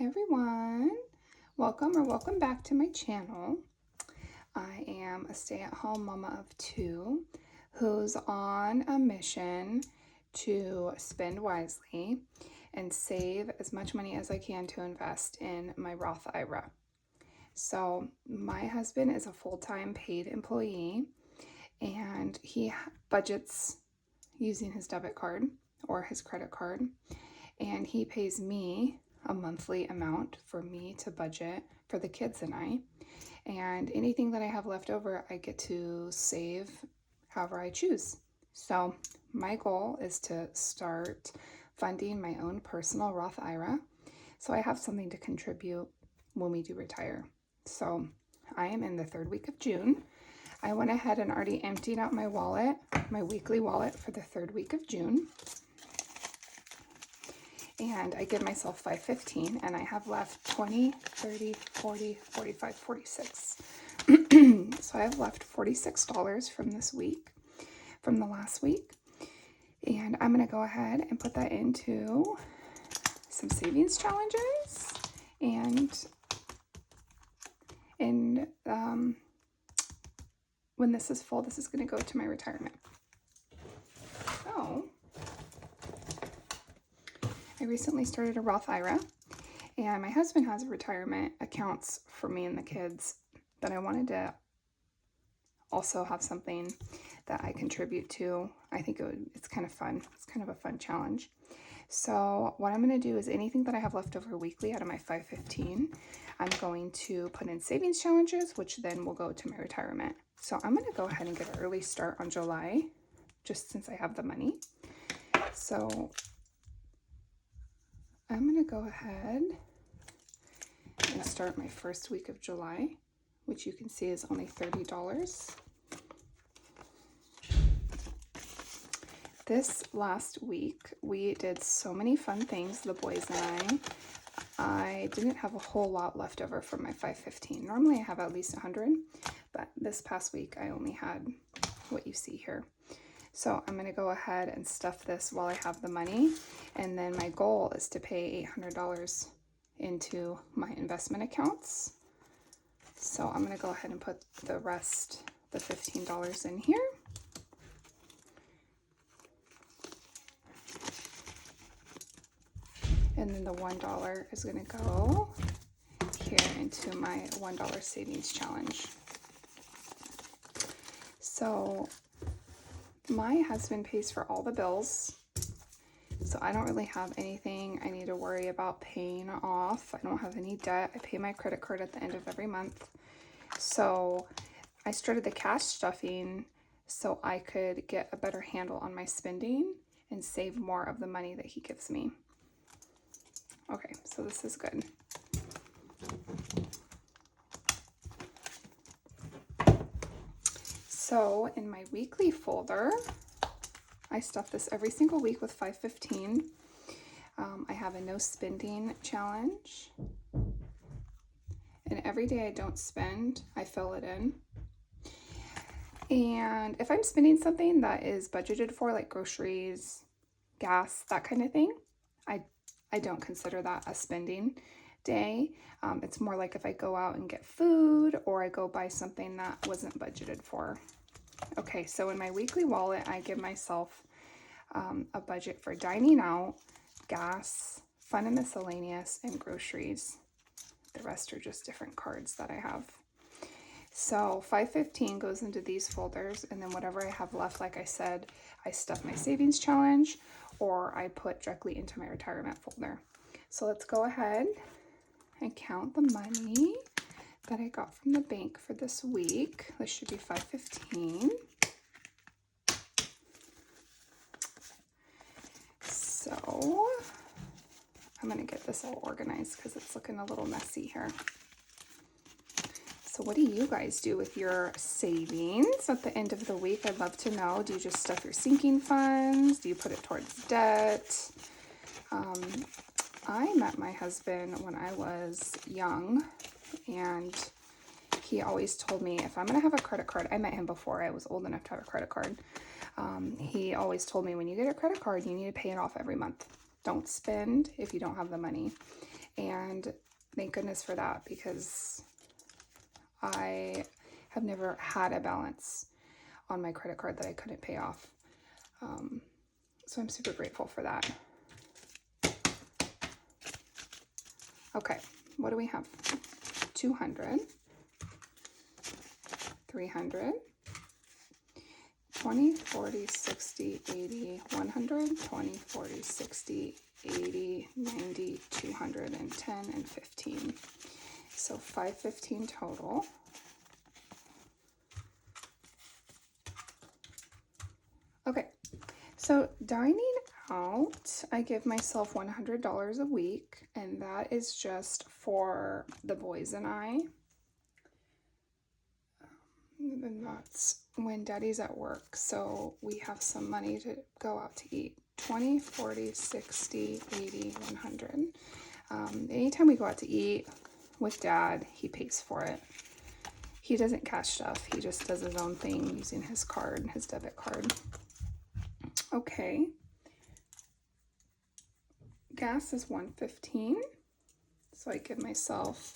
everyone, welcome back to my channel. I am a stay-at-home mama of two who's on a mission to spend wisely and save as much money as I can to invest in my Roth IRA. So my husband is a full-time paid employee and he budgets using his debit card or his credit card, and he pays me a monthly amount for me to budget for the kids and I. And anything that I have left over, I get to save however I choose. So my goal is to start funding my own personal Roth IRA so I have something to contribute when we do retire. So I am in the third week of June. I went ahead and already emptied out my wallet, my weekly wallet for the third week of June. And I give myself $5.15, and I have left 20, 30, 40, 45, 46. So I have left $46 from this week, from the last week. And I'm going to go ahead and put that into some savings challenges. And when this is full, this is going to go to my retirement. So I recently started a Roth IRA, and my husband has retirement accounts for me and the kids, but I wanted to also have something that I contribute to. I think it's kind of fun. It's kind of a fun challenge. So what I'm going to do is anything that I have left over weekly out of my $5.15, I'm going to put in savings challenges, which then will go to my retirement. So I'm going to go ahead and get an early start on July, just since I have the money. So I'm going to go ahead and start my first week of July, which you can see is only $30. This last week, we did so many fun things, the boys and I didn't have a whole lot left over from my $5.15. Normally I have at least 100, but this past week I only had what you see here. So I'm going to go ahead and stuff this while I have the money, and then my goal is to pay $800 into my investment accounts. So I'm going to go ahead and put the rest, the $15 in here. And then the $1 is going to go here into my $1 savings challenge. So my husband pays for all the bills, so I don't really have anything I need to worry about paying off. I don't have any debt. I pay my credit card at the end of every month. So I started the cash stuffing so I could get a better handle on my spending and save more of the money that he gives me. Okay, so this is good. So in my weekly folder, I stuff this every single week with $5.15. I have a no spending challenge. And every day I don't spend, I fill it in. And if I'm spending something that is budgeted for, like groceries, gas, that kind of thing, I don't consider that a spending day. It's more like if I go out and get food or I go buy something that wasn't budgeted for. Okay, so in my weekly wallet, I give myself a budget for dining out, gas, fun and miscellaneous, and groceries. The rest are just different cards that I have. So $5.15 goes into these folders, and then whatever I have left, like I said, I stuff my savings challenge or I put directly into my retirement folder. So let's go ahead and count the money that I got from the bank for this week. This should be $5.15. So I'm going to get this all organized because it's looking a little messy here. So what do you guys do with your savings at the end of the week? I'd love to know. Do you just stuff your sinking funds? Do you put it towards debt? I met my husband when I was young, and he always told me if I'm going to have a credit card, I met him before I was old enough to have a credit card. He always told me when you get a credit card, you need to pay it off every month. Don't spend if you don't have the money. And thank goodness for that, because I have never had a balance on my credit card that I couldn't pay off. So I'm super grateful for that. Okay, what do we have? 200, 300, 20, 40, 60, 80, 100, 20, 40, 60, 80, 90, 210, and 15. So 515 total. Okay, so dining out, I give myself $100 a week, and that is just for the boys and I. And that's when Daddy's at work, so we have some money to go out to eat. 20, 40, 60, 80, 100. Anytime we go out to eat with Dad, he pays for it. He doesn't cash stuff. He just does his own thing using his card, his debit card. Okay. Gas is $1.15. So I give myself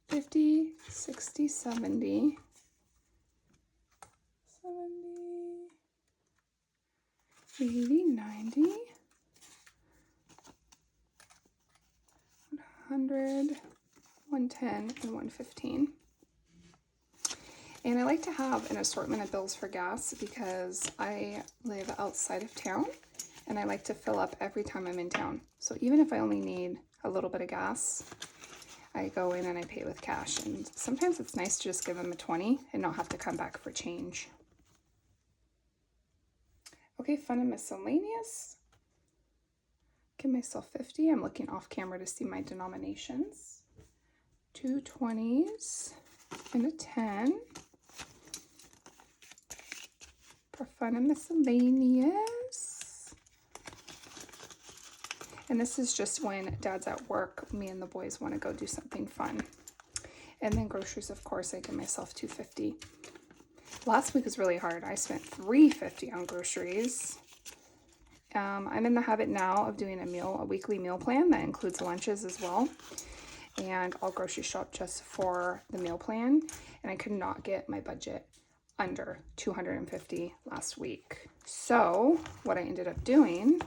50, 60, 70, 80, 90, 100, 110, and 115. And I like to have an assortment of bills for gas because I live outside of town and I like to fill up every time I'm in town. So even if I only need a little bit of gas, I go in and I pay with cash. And sometimes it's nice to just give them a 20 and not have to come back for change. Okay, fun and miscellaneous. Give myself 50. I'm looking off camera to see my denominations. 2 20s and a 10. For fun and miscellaneous. And this is just when Dad's at work, me and the boys want to go do something fun. And then groceries, of course, I give myself $2.50. Last week was really hard. I spent $3.50 on groceries. I'm in the habit now of doing a weekly meal plan that includes lunches as well. And I'll grocery shop just for the meal plan. And I could not get my budget under $250 last week. So what I ended up doing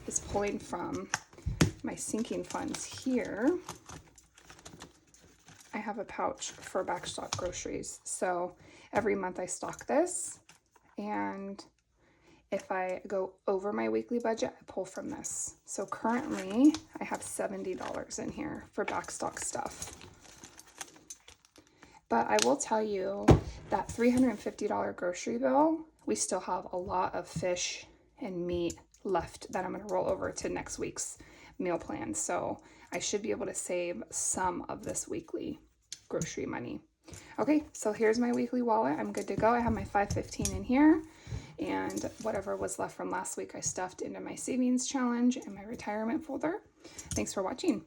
is pulling from my sinking funds here. I have a pouch for backstock groceries. So every month I stock this, and if I go over my weekly budget, I pull from this. So currently I have $70 in here for backstock stuff. But I will tell you that $350 grocery bill, we still have a lot of fish and meat left that I'm going to roll over to next week's meal plan. So I should be able to save some of this weekly grocery money. Okay, so here's my weekly wallet. I'm good to go. I have my $5.15 in here, and whatever was left from last week I stuffed into my savings challenge and my retirement folder. Thanks for watching.